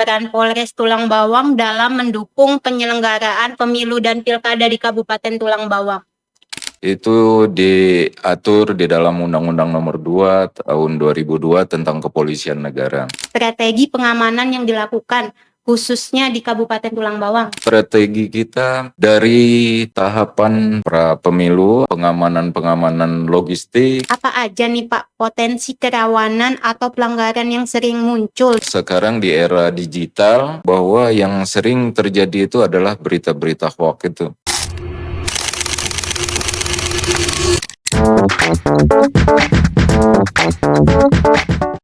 peran Polres Tulang Bawang dalam mendukung penyelenggaraan pemilu dan pilkada di Kabupaten Tulang Bawang? Itu diatur di dalam Undang-Undang Nomor 2 Tahun 2002 tentang Kepolisian Negara. Strategi pengamanan yang dilakukan khususnya di Kabupaten Tulang Bawang. Strategi kita dari tahapan pra pemilu, pengamanan logistik. Apa aja nih Pak potensi kerawanan atau pelanggaran yang sering muncul? Sekarang di era digital bahwa yang sering terjadi itu adalah berita-berita hoax itu.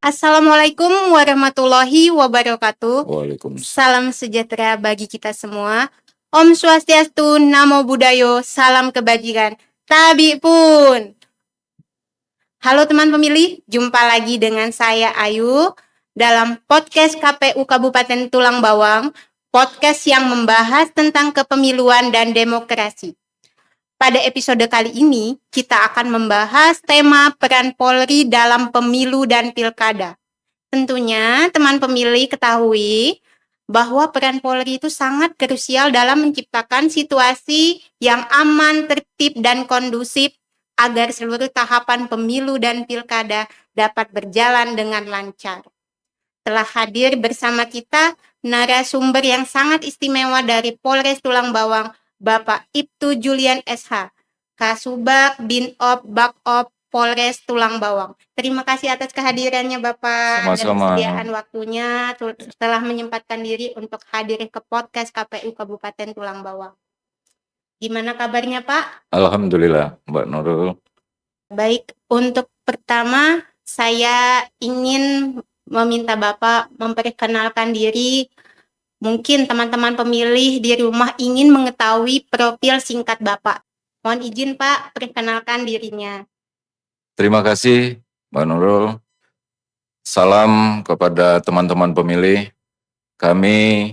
Assalamualaikum warahmatullahi wabarakatuh. Waalaikumsalam. Salam sejahtera bagi kita semua. Om Swastiastu, Namo Buddhaya, salam kebajikan. Tabi pun. Halo teman pemilih, jumpa lagi dengan saya Ayu dalam podcast KPU Kabupaten Tulang Bawang, podcast yang membahas tentang kepemiluan dan demokrasi. Pada episode kali ini, kita akan membahas tema peran Polri dalam pemilu dan pilkada. Tentunya, teman pemilih ketahui bahwa peran Polri itu sangat krusial dalam menciptakan situasi yang aman, tertib, dan kondusif agar seluruh tahapan pemilu dan pilkada dapat berjalan dengan lancar. Telah hadir bersama kita narasumber yang sangat istimewa dari Polres Tulang Bawang, Bapak Ibtu Julian SH, Kasubag Binop Bakop Polres Tulang Bawang. Terima kasih atas kehadirannya Bapak dan Sama-sama. kesediaan waktunya telah menyempatkan diri untuk hadir ke podcast KPU Kabupaten Tulang Bawang. Gimana kabarnya Pak? Alhamdulillah, Mbak Nurul. Baik, untuk pertama saya ingin meminta Bapak memperkenalkan diri. Mungkin teman-teman pemilih di rumah ingin mengetahui profil singkat Bapak. Mohon izin Pak, perkenalkan dirinya. Terima kasih, Mbak Nurul. Salam kepada teman-teman pemilih. Kami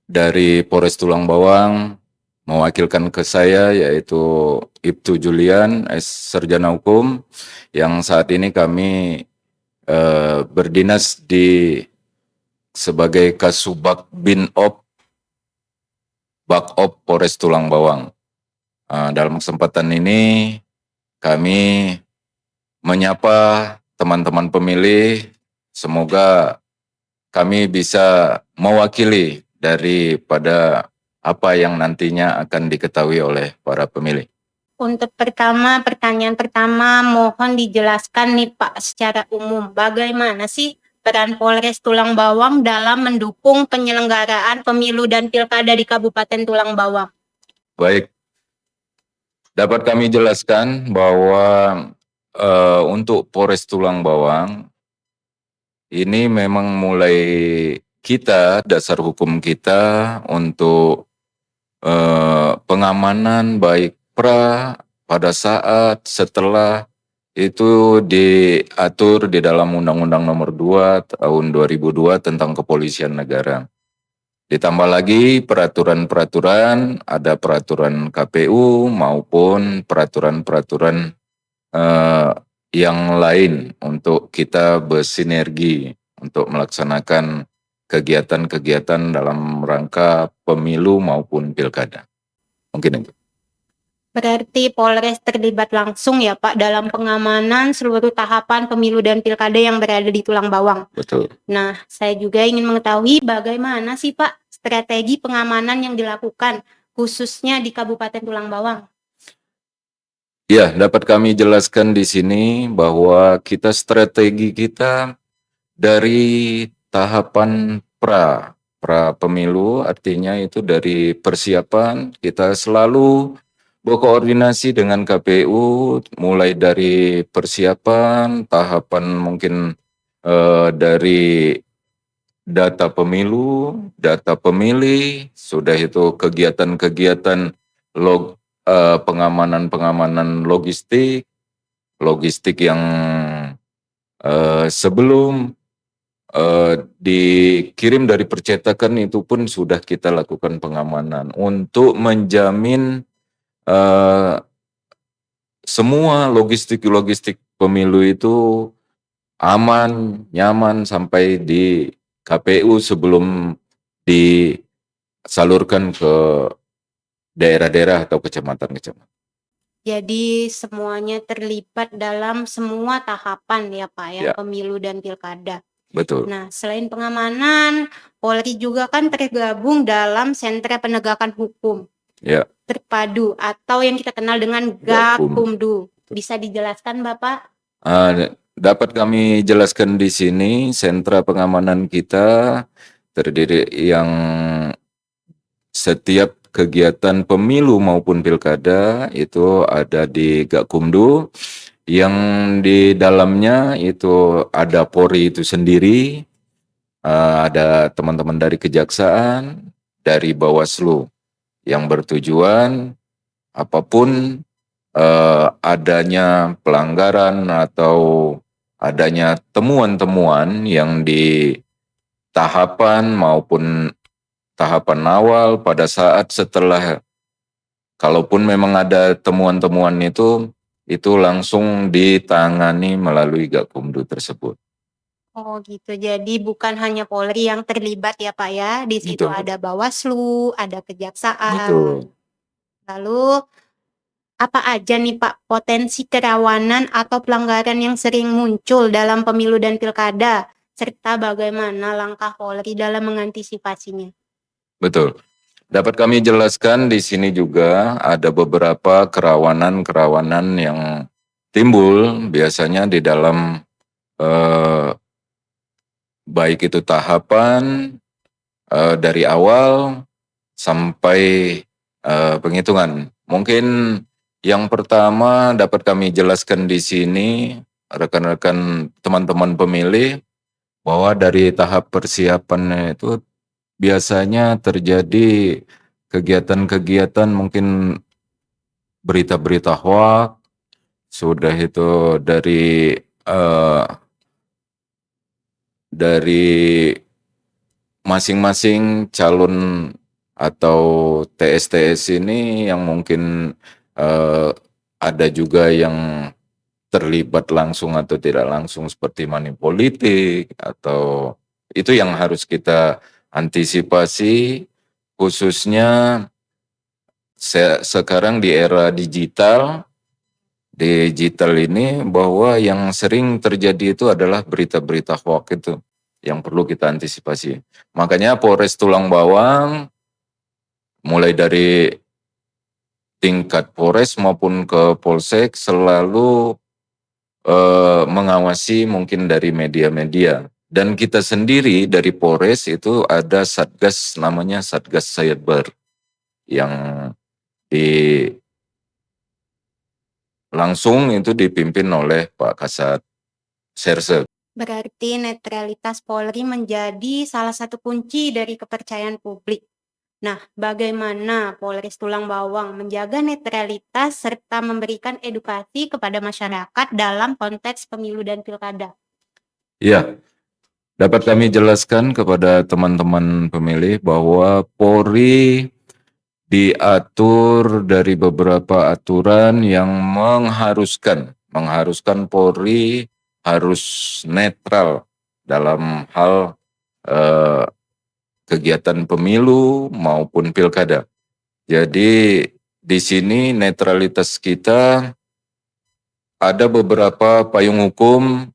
dari Polres Tulang Bawang mewakilkan ke saya yaitu Ibtu Julian, Sarjana Hukum, yang saat ini kami berdinas sebagai Kasubag Binop Bakop Polres Tulang Bawang. Dalam kesempatan ini kami menyapa teman-teman pemilih, semoga kami bisa mewakili daripada apa yang nantinya akan diketahui oleh para pemilih. Untuk pertanyaan pertama, mohon dijelaskan nih Pak secara umum, bagaimana sih peran Polres Tulang Bawang dalam mendukung penyelenggaraan pemilu dan pilkada di Kabupaten Tulang Bawang? Baik, dapat kami jelaskan bahwa untuk Polres Tulang Bawang, ini memang mulai dasar hukum kita untuk pengamanan baik pada saat, setelah, itu diatur di dalam Undang-Undang Nomor 2 Tahun 2002 tentang Kepolisian Negara. Ditambah lagi peraturan-peraturan, ada peraturan KPU maupun peraturan-peraturan yang lain untuk kita bersinergi untuk melaksanakan kegiatan-kegiatan dalam rangka pemilu maupun pilkada. Mungkin itu. Berarti Polres terlibat langsung ya Pak dalam pengamanan seluruh tahapan pemilu dan pilkada yang berada di Tulang Bawang. Betul. Nah, saya juga ingin mengetahui bagaimana sih Pak strategi pengamanan yang dilakukan khususnya di Kabupaten Tulang Bawang. Ya, dapat kami jelaskan di sini bahwa strategi kita dari tahapan pra pemilu, artinya itu dari persiapan kita selalu berkoordinasi dengan KPU, mulai dari persiapan, tahapan mungkin dari data pemilu, data pemilih, sudah itu kegiatan-kegiatan pengamanan logistik yang sebelum dikirim dari percetakan itu pun sudah kita lakukan pengamanan untuk menjamin semua logistik pemilu itu aman, nyaman sampai di KPU sebelum disalurkan ke daerah-daerah atau kecamatan-kecamatan. Jadi semuanya terlibat dalam semua tahapan ya Pak ya, Ya, pemilu dan pilkada. betul. Nah, selain pengamanan, Polri juga kan tergabung dalam sentra penegakan hukum Ya, terpadu atau yang kita kenal dengan Gakum. Gakumdu. Bisa dijelaskan Bapak? Dapat kami jelaskan di sini, sentra pengamanan kita terdiri yang setiap kegiatan pemilu maupun pilkada itu ada di Gakumdu, yang di dalamnya itu ada Polri itu sendiri, ada teman-teman dari Kejaksaan, dari Bawaslu, yang bertujuan apapun adanya pelanggaran atau adanya temuan-temuan yang di tahapan maupun tahapan awal pada saat setelah, kalaupun memang ada temuan-temuan itu langsung ditangani melalui Gakumdu tersebut. Oh gitu. Jadi bukan hanya Polri yang terlibat ya Pak ya. Di situ Betul. ada Bawaslu, ada Kejaksaan. Betul. Lalu apa aja nih Pak potensi kerawanan atau pelanggaran yang sering muncul dalam pemilu dan pilkada, serta bagaimana langkah Polri dalam mengantisipasinya? Betul. Dapat kami jelaskan di sini juga ada beberapa kerawanan-kerawanan yang timbul biasanya di dalam baik itu tahapan dari awal sampai penghitungan. Mungkin yang pertama dapat kami jelaskan di sini, rekan-rekan teman-teman pemilih, bahwa dari tahap persiapan itu biasanya terjadi kegiatan-kegiatan, mungkin berita-berita hoak, sudah itu dari masing-masing calon atau TS-TS ini yang mungkin ada juga yang terlibat langsung atau tidak langsung seperti money politik, atau itu yang harus kita antisipasi, khususnya sekarang di era digital ini, bahwa yang sering terjadi itu adalah berita-berita hoax itu yang perlu kita antisipasi. Makanya Polres Tulang Bawang mulai dari tingkat Polres maupun ke Polsek selalu mengawasi mungkin dari media-media. Dan kita sendiri dari Polres itu ada Satgas, namanya Satgas Cyber, yang langsung itu dipimpin oleh Pak Kasat Serse. Berarti netralitas Polri menjadi salah satu kunci dari kepercayaan publik. Nah, bagaimana Polres Tulang Bawang menjaga netralitas serta memberikan edukasi kepada masyarakat dalam konteks pemilu dan pilkada? Ya, dapat kami jelaskan kepada teman-teman pemilih bahwa Polri diatur dari beberapa aturan yang mengharuskan Polri harus netral dalam hal kegiatan pemilu maupun pilkada. Jadi di sini netralitas kita ada beberapa payung hukum,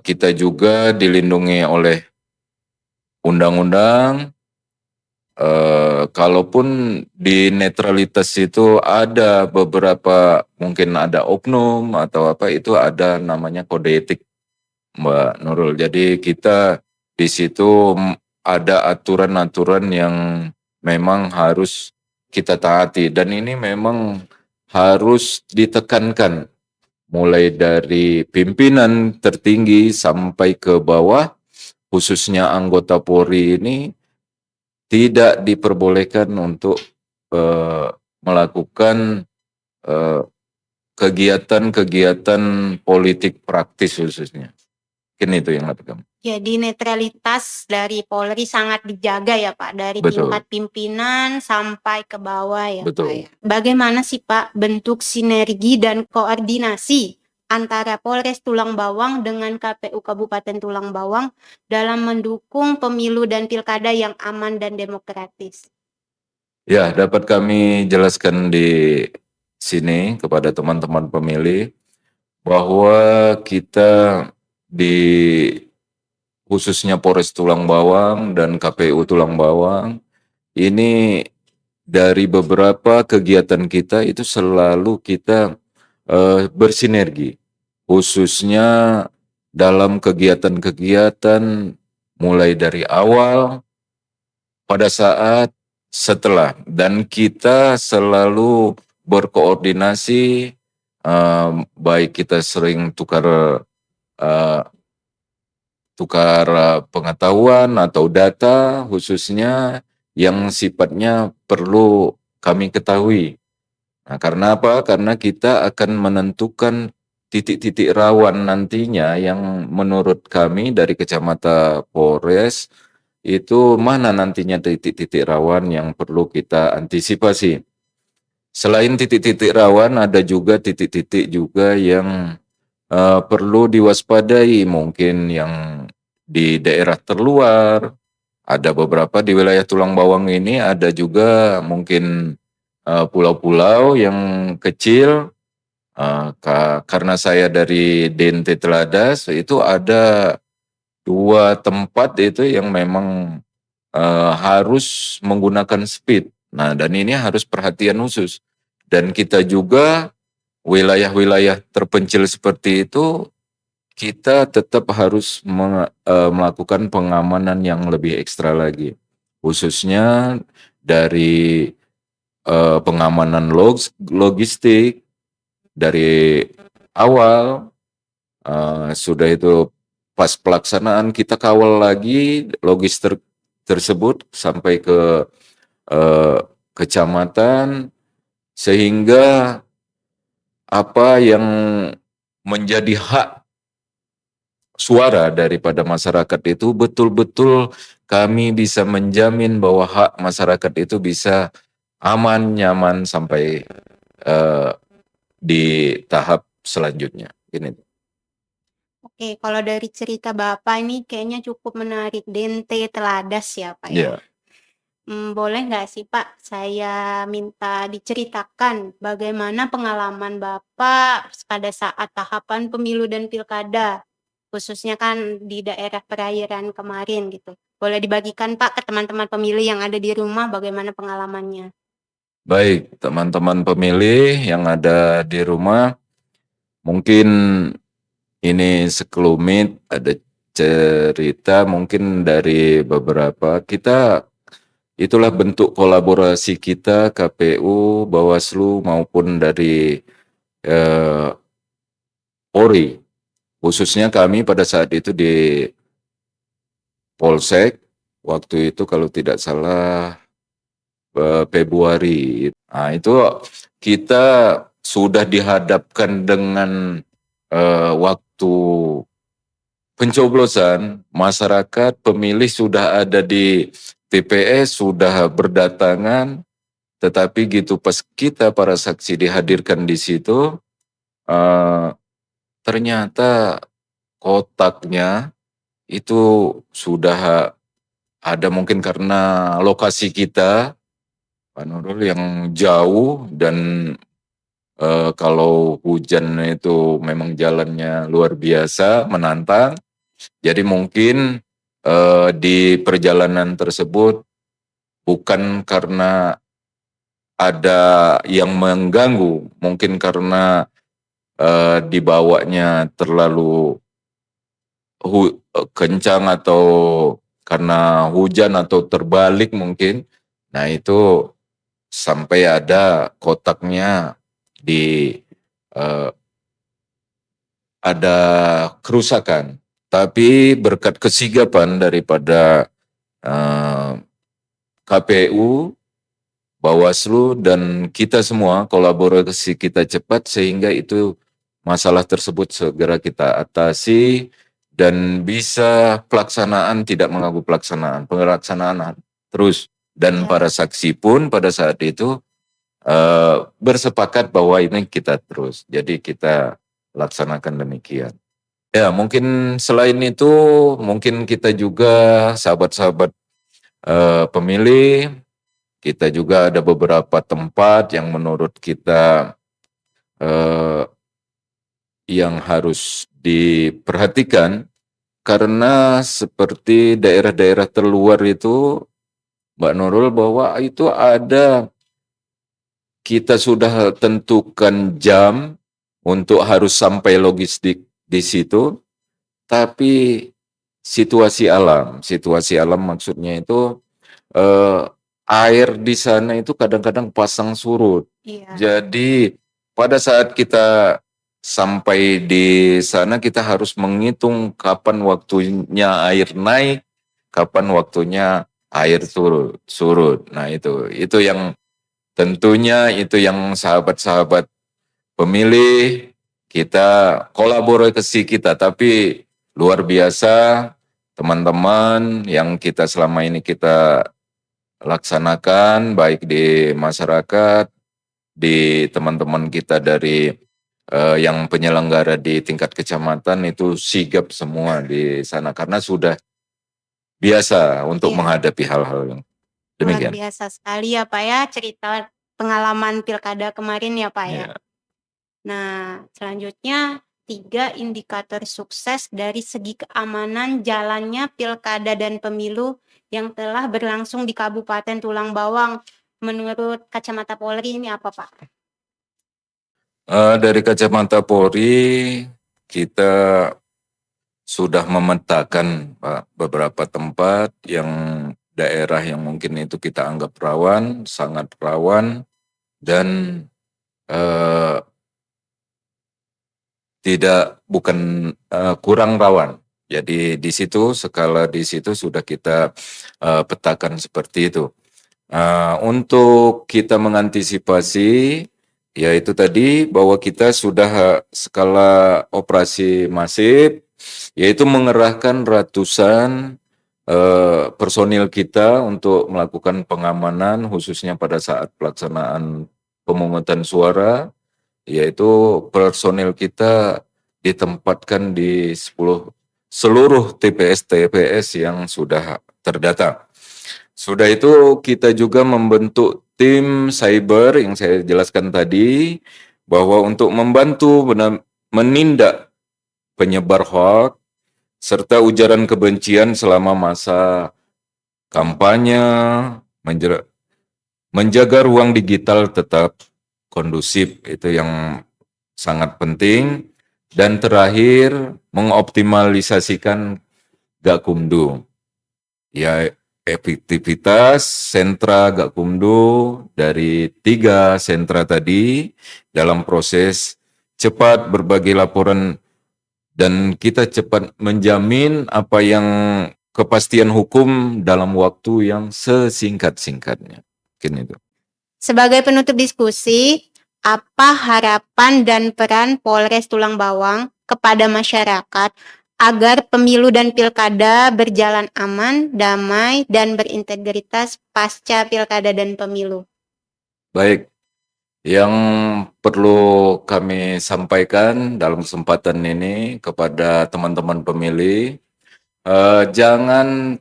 kita juga dilindungi oleh undang-undang. Kalaupun di netralitas itu ada beberapa, mungkin ada oknum atau apa, itu ada namanya kode etik, Mbak Nurul. Jadi kita di situ ada aturan-aturan yang memang harus kita taati, dan ini memang harus ditekankan mulai dari pimpinan tertinggi sampai ke bawah, khususnya anggota Polri ini tidak diperbolehkan untuk melakukan kegiatan-kegiatan politik praktis khususnya. Mungkin itu yang dapat kami. Jadi netralitas dari Polri sangat dijaga ya Pak, dari Betul. tingkat pimpinan sampai ke bawah ya Pak Betul. ya. Bagaimana sih Pak bentuk sinergi dan koordinasi antara Polres Tulang Bawang dengan KPU Kabupaten Tulang Bawang dalam mendukung pemilu dan pilkada yang aman dan demokratis? Ya, dapat kami jelaskan di sini kepada teman-teman pemilih bahwa kita di khususnya Polres Tulang Bawang dan KPU Tulang Bawang ini dari beberapa kegiatan kita itu selalu kita bersinergi, khususnya dalam kegiatan-kegiatan mulai dari awal, pada saat, setelah, dan kita selalu berkoordinasi, baik kita sering eh, tukar pengetahuan atau data khususnya yang sifatnya perlu kami ketahui. Nah, karena apa? Karena kita akan menentukan titik-titik rawan nantinya yang menurut kami dari Kacamata Polres itu mana nantinya titik-titik rawan yang perlu kita antisipasi. Selain titik-titik rawan, ada juga titik-titik juga yang perlu diwaspadai, mungkin yang di daerah terluar, ada beberapa di wilayah Tulang Bawang ini, ada juga mungkin pulau-pulau yang kecil. Karena saya dari DNT Teladas, itu ada 2 tempat itu yang memang harus menggunakan speed. Nah, dan ini harus perhatian khusus. Dan kita juga wilayah-wilayah terpencil seperti itu, kita tetap harus melakukan pengamanan yang lebih ekstra lagi. Khususnya dari pengamanan logistik dari awal, sudah itu pas pelaksanaan kita kawal lagi logistik tersebut sampai ke eh, kecamatan, sehingga apa yang menjadi hak suara daripada masyarakat itu betul-betul kami bisa menjamin bahwa hak masyarakat itu bisa aman, nyaman sampai eh, di tahap selanjutnya. Ini. Oke, kalau dari cerita Bapak ini kayaknya cukup menarik, DNT Teladas ya, Pak, ya? Ya, Boleh nggak sih, Pak, saya minta diceritakan bagaimana pengalaman Bapak pada saat tahapan pemilu dan pilkada, khususnya kan di daerah perairan kemarin gitu. Boleh dibagikan, Pak, ke teman-teman pemilih yang ada di rumah bagaimana pengalamannya? baik teman-teman pemilih yang ada di rumah, mungkin ini sekelumit ada cerita mungkin dari beberapa kita. Itulah bentuk kolaborasi kita KPU, Bawaslu maupun dari eh, Polri. Khususnya kami pada saat itu di Polsek, waktu itu kalau tidak salah Februari. Nah, itu kita sudah dihadapkan dengan waktu pencoblosan, masyarakat pemilih sudah ada di TPS, sudah berdatangan, tetapi gitu pas kita para saksi dihadirkan di situ, eh, ternyata kotaknya itu sudah ada, mungkin karena lokasi kita, Pak Nurul, yang jauh dan kalau hujan itu memang jalannya luar biasa menantang. Jadi mungkin di perjalanan tersebut bukan karena ada yang mengganggu, mungkin karena dibawanya terlalu kencang atau karena hujan atau terbalik mungkin. Nah, itu sampai ada kotaknya di eh, ada kerusakan. Tapi berkat kesigapan daripada KPU, Bawaslu, dan kita semua, kolaborasi kita cepat sehingga itu masalah tersebut segera kita atasi dan bisa pelaksanaan tidak mengganggu pelaksanaan terus. Dan Ya. para saksi pun pada saat itu bersepakat bahwa ini kita terus. Jadi kita laksanakan demikian. Ya, mungkin selain itu, mungkin kita juga sahabat-sahabat pemilih, kita juga ada beberapa tempat yang menurut kita eh, yang harus diperhatikan, karena seperti daerah-daerah terluar itu, Mbak Nurul, bahwa itu ada, kita sudah tentukan jam untuk harus sampai logistik di situ, tapi situasi alam maksudnya itu eh, air di sana itu kadang-kadang pasang surut. Iya. Jadi pada saat kita sampai di sana, kita harus menghitung kapan waktunya air naik, kapan waktunya air surut. Nah, itu yang tentunya itu yang sahabat-sahabat pemilih, kita kolaborasi kita, tapi luar biasa teman-teman yang kita selama ini kita laksanakan, baik di masyarakat, di teman-teman kita dari yang penyelenggara di tingkat kecamatan, itu sigap semua di sana karena sudah biasa untuk Iya. menghadapi hal-hal yang Luar demikian. biasa sekali ya Pak ya, cerita pengalaman pilkada kemarin ya Pak ya. Ya. Nah, selanjutnya 3 indikator sukses dari segi keamanan jalannya pilkada dan pemilu yang telah berlangsung di Kabupaten Tulang Bawang. Menurut kacamata Polri ini apa Pak? Dari kacamata Polri, kita sudah memetakan Pak, beberapa tempat yang daerah yang mungkin itu kita anggap rawan, sangat rawan, dan eh, kurang rawan. Jadi di situ, skala di situ sudah kita petakan seperti itu. Untuk kita mengantisipasi, yaitu tadi bahwa kita sudah skala operasi masif, yaitu mengerahkan ratusan personil kita untuk melakukan pengamanan, khususnya pada saat pelaksanaan pemungutan suara, yaitu personil kita ditempatkan di seluruh TPS-TPS yang sudah terdata. Sudah itu kita juga membentuk tim cyber yang saya jelaskan tadi, bahwa untuk membantu menindak penyebar hoax serta ujaran kebencian selama masa kampanye, menjaga ruang digital tetap kondusif, itu yang sangat penting. Dan terakhir, mengoptimalisasikan Gakumdu. Ya, efektivitas sentra Gakumdu dari 3 sentra tadi dalam proses cepat berbagi laporan, dan kita cepat menjamin apa yang kepastian hukum dalam waktu yang sesingkat-singkatnya. Mungkin itu. Sebagai penutup diskusi, apa harapan dan peran Polres Tulang Bawang kepada masyarakat agar pemilu dan pilkada berjalan aman, damai, dan berintegritas pasca pilkada dan pemilu? Baik, yang perlu kami sampaikan dalam kesempatan ini kepada teman-teman pemilih, jangan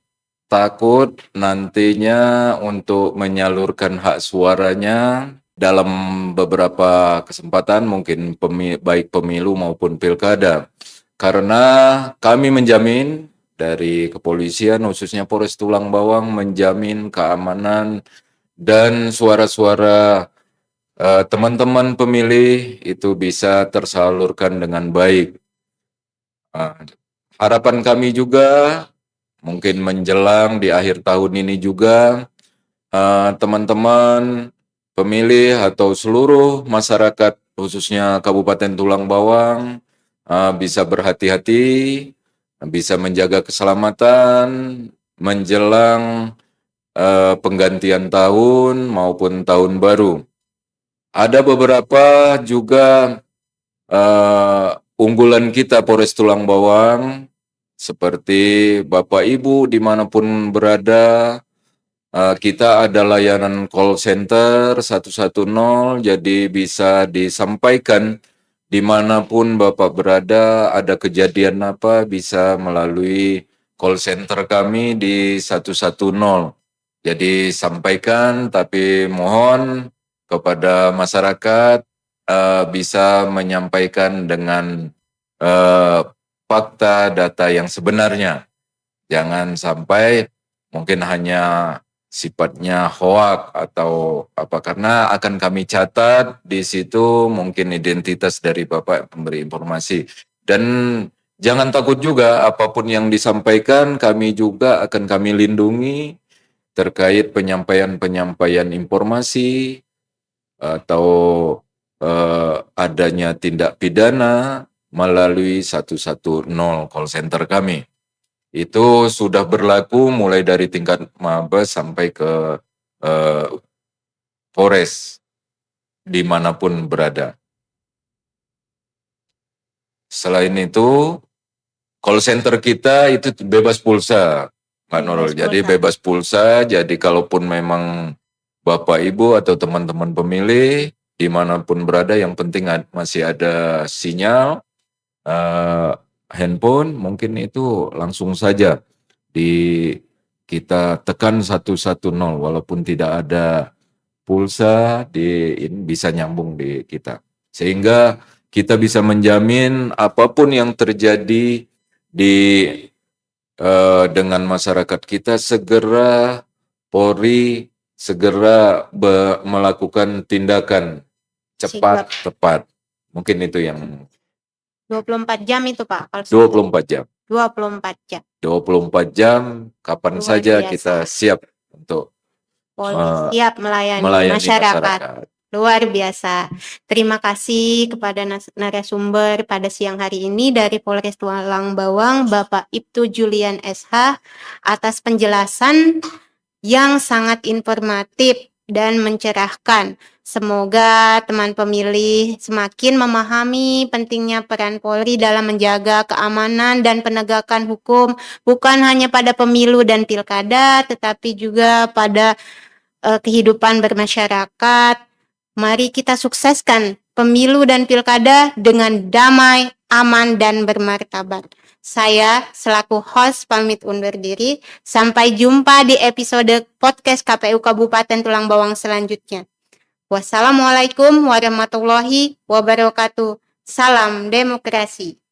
takut nantinya untuk menyalurkan hak suaranya dalam beberapa kesempatan, mungkin baik pemilu maupun pilkada. Karena kami menjamin dari kepolisian, khususnya Polres Tulang Bawang, menjamin keamanan dan suara-suara teman-teman pemilih itu bisa tersalurkan dengan baik. Harapan kami juga mungkin menjelang di akhir tahun ini juga, teman-teman pemilih atau seluruh masyarakat khususnya Kabupaten Tulang Bawang bisa berhati-hati, bisa menjaga keselamatan menjelang penggantian tahun maupun tahun baru. Ada beberapa juga unggulan kita Polres Tulang Bawang, seperti Bapak Ibu dimanapun berada, kita ada layanan call center 110, jadi bisa disampaikan dimanapun Bapak berada, ada kejadian apa, bisa melalui call center kami di 110. Jadi sampaikan, tapi mohon kepada masyarakat bisa menyampaikan dengan eh, fakta data yang sebenarnya. Jangan sampai mungkin hanya sifatnya hoak atau apa, karena akan kami catat di situ mungkin identitas dari Bapak pemberi informasi. Dan jangan takut juga, apapun yang disampaikan kami juga akan kami lindungi terkait penyampaian-penyampaian informasi atau adanya tindak pidana melalui 110 call center kami. Itu sudah berlaku mulai dari tingkat Mabes sampai ke eh, Polres dimanapun berada. Selain itu, call center kita itu bebas pulsa, Mbak Nurul. Jadi bebas pulsa, jadi kalaupun memang Bapak Ibu atau teman-teman pemilih dimanapun berada, yang penting masih ada sinyal handphone, mungkin itu langsung saja kita tekan 110 walaupun tidak ada pulsa ini bisa nyambung di kita. Sehingga kita bisa menjamin apapun yang terjadi dengan masyarakat kita, segera Polri segera melakukan tindakan cepat, tepat. Mungkin itu yang 24 jam itu Pak. 24 jam. 24 jam. 24 jam, kapan Luar saja biasa. kita siap untuk siap melayani masyarakat. Luar biasa. Terima kasih kepada narasumber pada siang hari ini dari Polres Tulang Bawang, Bapak Ibtu Julian SH, atas penjelasan yang sangat informatif dan mencerahkan. Semoga teman pemilih semakin memahami pentingnya peran Polri dalam menjaga keamanan dan penegakan hukum, bukan hanya pada pemilu dan pilkada, tetapi juga pada kehidupan bermasyarakat. Mari kita sukseskan pemilu dan pilkada dengan damai, aman, dan bermartabat. Saya selaku host pamit undur diri. Sampai jumpa di episode podcast KPU Kabupaten Tulang Bawang selanjutnya. Wassalamualaikum warahmatullahi wabarakatuh. Salam demokrasi.